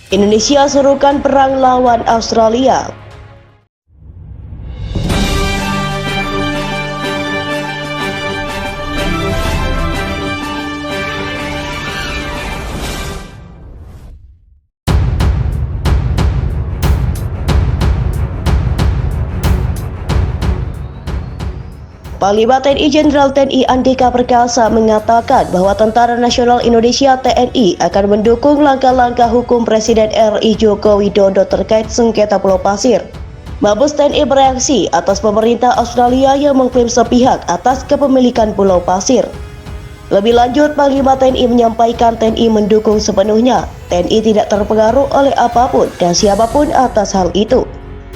Indonesia serukan perang lawan Australia. Panglima TNI Jenderal TNI Andika Perkasa mengatakan bahwa Tentara Nasional Indonesia (TNI) akan mendukung langkah-langkah hukum Presiden RI Joko Widodo terkait sengketa Pulau Pasir. Mabes TNI bereaksi atas pemerintah Australia yang mengklaim sepihak atas kepemilikan Pulau Pasir. Lebih lanjut, Panglima TNI menyampaikan TNI mendukung sepenuhnya. TNI tidak terpengaruh oleh apapun dan siapapun atas hal itu.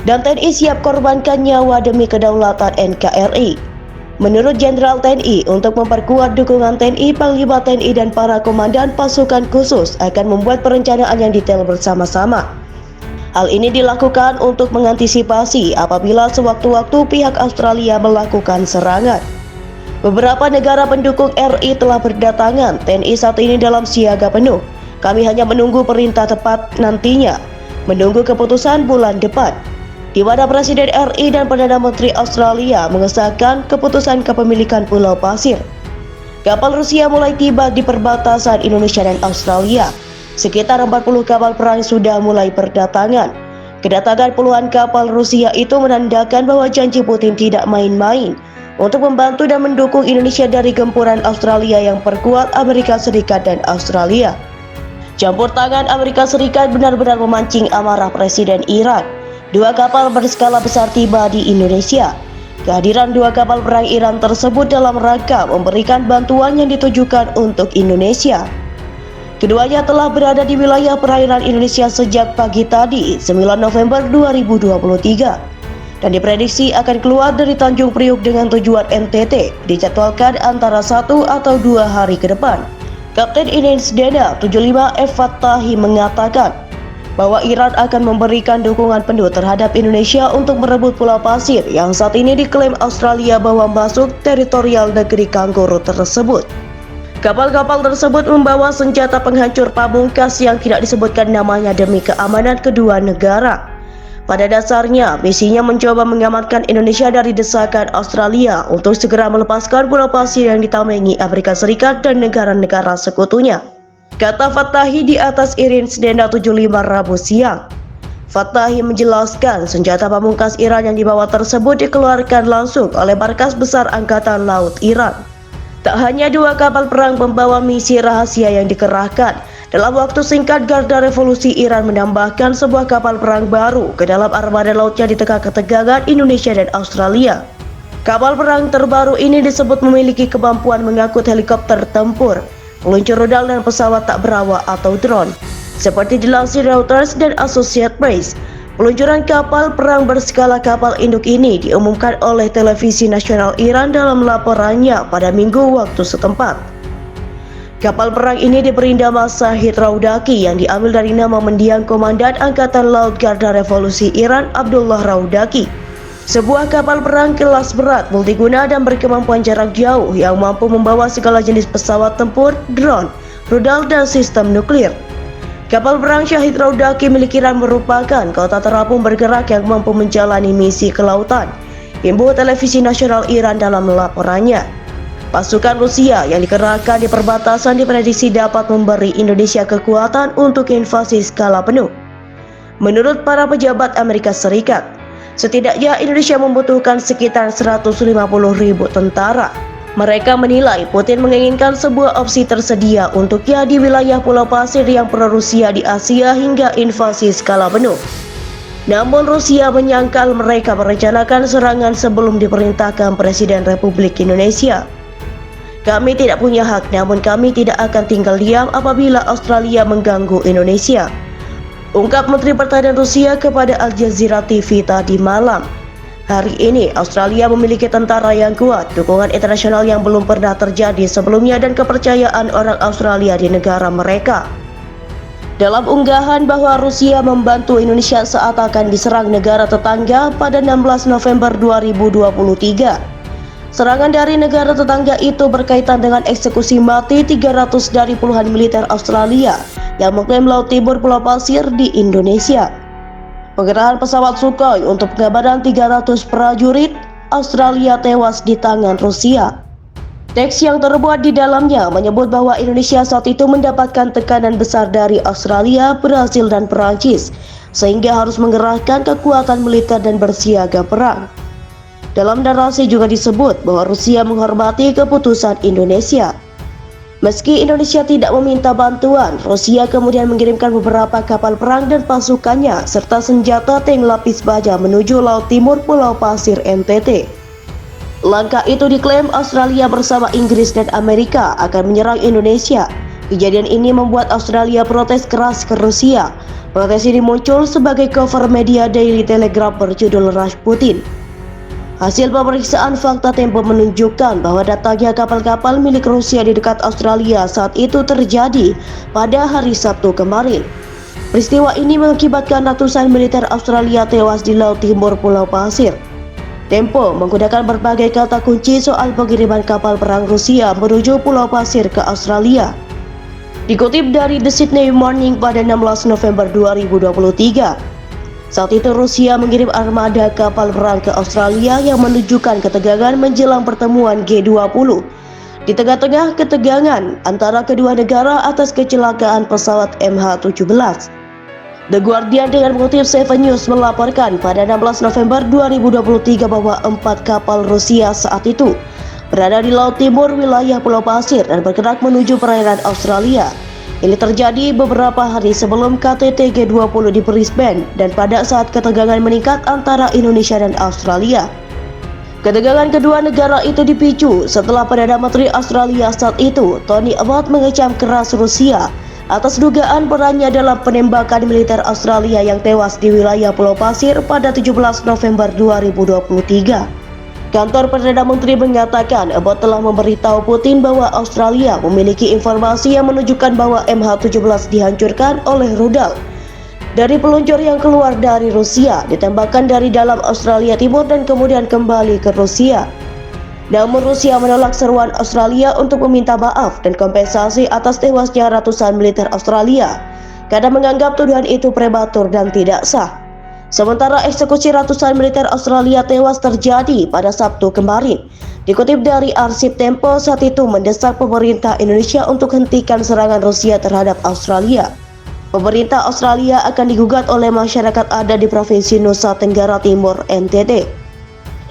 Dan TNI siap korbankan nyawa demi kedaulatan NKRI. Menurut Jenderal TNI, untuk memperkuat dukungan TNI, Panglima TNI dan para komandan pasukan khusus akan membuat perencanaan yang detail bersama-sama. Hal ini dilakukan untuk mengantisipasi apabila sewaktu-waktu pihak Australia melakukan serangan. Beberapa negara pendukung RI telah berdatangan. TNI saat ini dalam siaga penuh. Kami hanya menunggu perintah tepat nantinya, menunggu keputusan bulan depan, di mana Presiden RI dan Perdana Menteri Australia mengesahkan keputusan kepemilikan Pulau Pasir. Kapal Rusia mulai tiba di perbatasan Indonesia dan Australia. Sekitar 40 kapal perang sudah mulai berdatangan. Kedatangan puluhan kapal Rusia itu menandakan bahwa janji Putin tidak main-main untuk membantu dan mendukung Indonesia dari gempuran Australia yang perkuat Amerika Serikat dan Australia. Campur tangan Amerika Serikat benar-benar memancing amarah Presiden Iran. 2 kapal berskala besar tiba di Indonesia. Kehadiran 2 kapal perang Iran tersebut dalam rangka memberikan bantuan yang ditujukan untuk Indonesia. Keduanya telah berada di wilayah perairan Indonesia sejak pagi tadi, 9 November 2023, dan diprediksi akan keluar dari Tanjung Priuk dengan tujuan NTT, dijadwalkan antara 1 atau 2 hari ke depan. Kapten Insdena 75 F. Fattahi mengatakan bahwa Iran akan memberikan dukungan penuh terhadap Indonesia untuk merebut Pulau Pasir yang saat ini diklaim Australia bahwa masuk teritorial negeri kanguru tersebut. Kapal-kapal tersebut membawa senjata penghancur pamungkas yang tidak disebutkan namanya demi keamanan kedua negara. Pada dasarnya, misinya mencoba mengamankan Indonesia dari desakan Australia untuk segera melepaskan Pulau Pasir yang ditamengi Amerika Serikat dan negara-negara sekutunya, kata Fattahi di atas Insdena 75 Rabu siang. Fattahi menjelaskan senjata pamungkas Iran yang dibawa tersebut dikeluarkan langsung oleh Markas Besar Angkatan Laut Iran. Tak hanya 2 kapal perang pembawa misi rahasia yang dikerahkan, dalam waktu singkat Garda Revolusi Iran menambahkan sebuah kapal perang baru ke dalam armada lautnya di tengah ketegangan Indonesia dan Australia. Kapal perang terbaru ini disebut memiliki kemampuan mengangkut helikopter tempur, peluncur rudal dan pesawat tak berawak atau drone. Seperti dilansir Reuters dan Associated Press, peluncuran kapal perang berskala kapal induk ini diumumkan oleh televisi nasional Iran dalam laporannya pada Minggu waktu setempat. Kapal perang ini diberi nama Shahid Raudaki yang diambil dari nama mendiang Komandan Angkatan Laut Garda Revolusi Iran Abdullah Raudaki. Sebuah kapal perang kelas berat, multiguna dan berkemampuan jarak jauh yang mampu membawa segala jenis pesawat tempur, drone, rudal dan sistem nuklir. Kapal perang Shahid Raudaki milik Iran merupakan kota terapung bergerak yang mampu menjalani misi ke lautan, imbuh televisi nasional Iran dalam laporannya. Pasukan Rusia yang dikerahkan di perbatasan diprediksi dapat memberi Indonesia kekuatan untuk invasi skala penuh. Menurut para pejabat Amerika Serikat, setidaknya Indonesia membutuhkan sekitar 150.000 tentara. Mereka menilai Putin menginginkan sebuah opsi tersedia untuknya di wilayah Pulau Pasir yang pro-Rusia di Asia hingga invasi skala penuh. Namun Rusia menyangkal mereka merencanakan serangan sebelum diperintahkan Presiden Republik Indonesia. Kami tidak punya hak, namun kami tidak akan tinggal diam apabila Australia mengganggu Indonesia, ungkap Menteri Pertahanan Rusia kepada Al Jazeera TV tadi malam. Hari ini Australia memiliki tentara yang kuat, dukungan internasional yang belum pernah terjadi sebelumnya dan kepercayaan orang Australia di negara mereka. Dalam unggahan bahwa Rusia membantu Indonesia saat akan diserang negara tetangga pada 16 November 2023, Serangan dari negara tetangga itu berkaitan dengan eksekusi mati 300 dari puluhan militer Australia yang mengklaim Laut Timur Pulau Pasir di Indonesia. Pengerahan pesawat Sukhoi untuk pengamanan 300 prajurit Australia tewas di tangan Rusia. Teks yang terbuat di dalamnya menyebut bahwa Indonesia saat itu mendapatkan tekanan besar dari Australia, Brasil, dan Perancis, sehingga harus mengerahkan kekuatan militer dan bersiaga perang. Dalam narasi juga disebut bahwa Rusia menghormati keputusan Indonesia. Meski Indonesia tidak meminta bantuan, Rusia kemudian mengirimkan beberapa kapal perang dan pasukannya serta senjata tank lapis baja menuju Laut Timur Pulau Pasir NTT. Langkah itu diklaim Australia bersama Inggris dan Amerika akan menyerang Indonesia. Kejadian ini membuat Australia protes keras ke Rusia. Protes ini muncul sebagai cover media Daily Telegraph berjudul Rasputin. Hasil pemeriksaan fakta Tempo menunjukkan bahwa datangnya kapal-kapal milik Rusia di dekat Australia saat itu terjadi pada hari Sabtu kemarin. Peristiwa ini mengakibatkan ratusan militer Australia tewas di Laut Timur Pulau Pasir. Tempo menggunakan berbagai kata kunci soal pengiriman kapal perang Rusia menuju Pulau Pasir ke Australia. Dikutip dari The Sydney Morning pada 16 November 2023, saat itu Rusia mengirim armada kapal perang ke Australia yang menunjukkan ketegangan menjelang pertemuan G20. Di tengah-tengah ketegangan antara kedua negara atas kecelakaan pesawat MH17. The Guardian dengan mengutip 7 News melaporkan pada 16 November 2023 bahwa 4 kapal Rusia saat itu berada di Laut Timur wilayah Pulau Pasir dan bergerak menuju perairan Australia. Ini terjadi beberapa hari sebelum KTT G20 di Brisbane dan pada saat ketegangan meningkat antara Indonesia dan Australia. Ketegangan kedua negara itu dipicu setelah Perdana Menteri Australia saat itu, Tony Abbott, mengecam keras Rusia atas dugaan perannya dalam penembakan militer Australia yang tewas di wilayah Pulau Pasir pada 17 November 2023. Kantor Perdana Menteri mengatakan Abbott telah memberitahu Putin bahwa Australia memiliki informasi yang menunjukkan bahwa MH17 dihancurkan oleh rudal dari peluncur yang keluar dari Rusia, ditembakkan dari dalam Australia Timur dan kemudian kembali ke Rusia. Namun Rusia menolak seruan Australia untuk meminta maaf dan kompensasi atas tewasnya ratusan militer Australia karena menganggap tuduhan itu prematur dan tidak sah. Sementara eksekusi ratusan militer Australia tewas terjadi pada Sabtu kemarin. Dikutip dari arsip Tempo, saat itu mendesak pemerintah Indonesia untuk hentikan serangan Rusia terhadap Australia. Pemerintah Australia akan digugat oleh masyarakat adat di Provinsi Nusa Tenggara Timur NTT.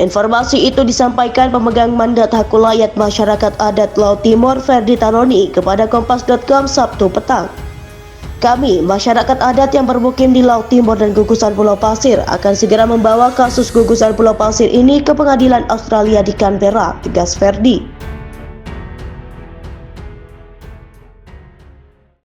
Informasi itu disampaikan pemegang mandat hak ulayat masyarakat adat Laut Timur Ferdi Taroni kepada Kompas.com Sabtu petang. Kami, masyarakat adat yang bermukim di Laut Timur dan gugusan Pulau Pasir, akan segera membawa kasus gugusan Pulau Pasir ini ke pengadilan Australia di Canberra, tegas Ferdi.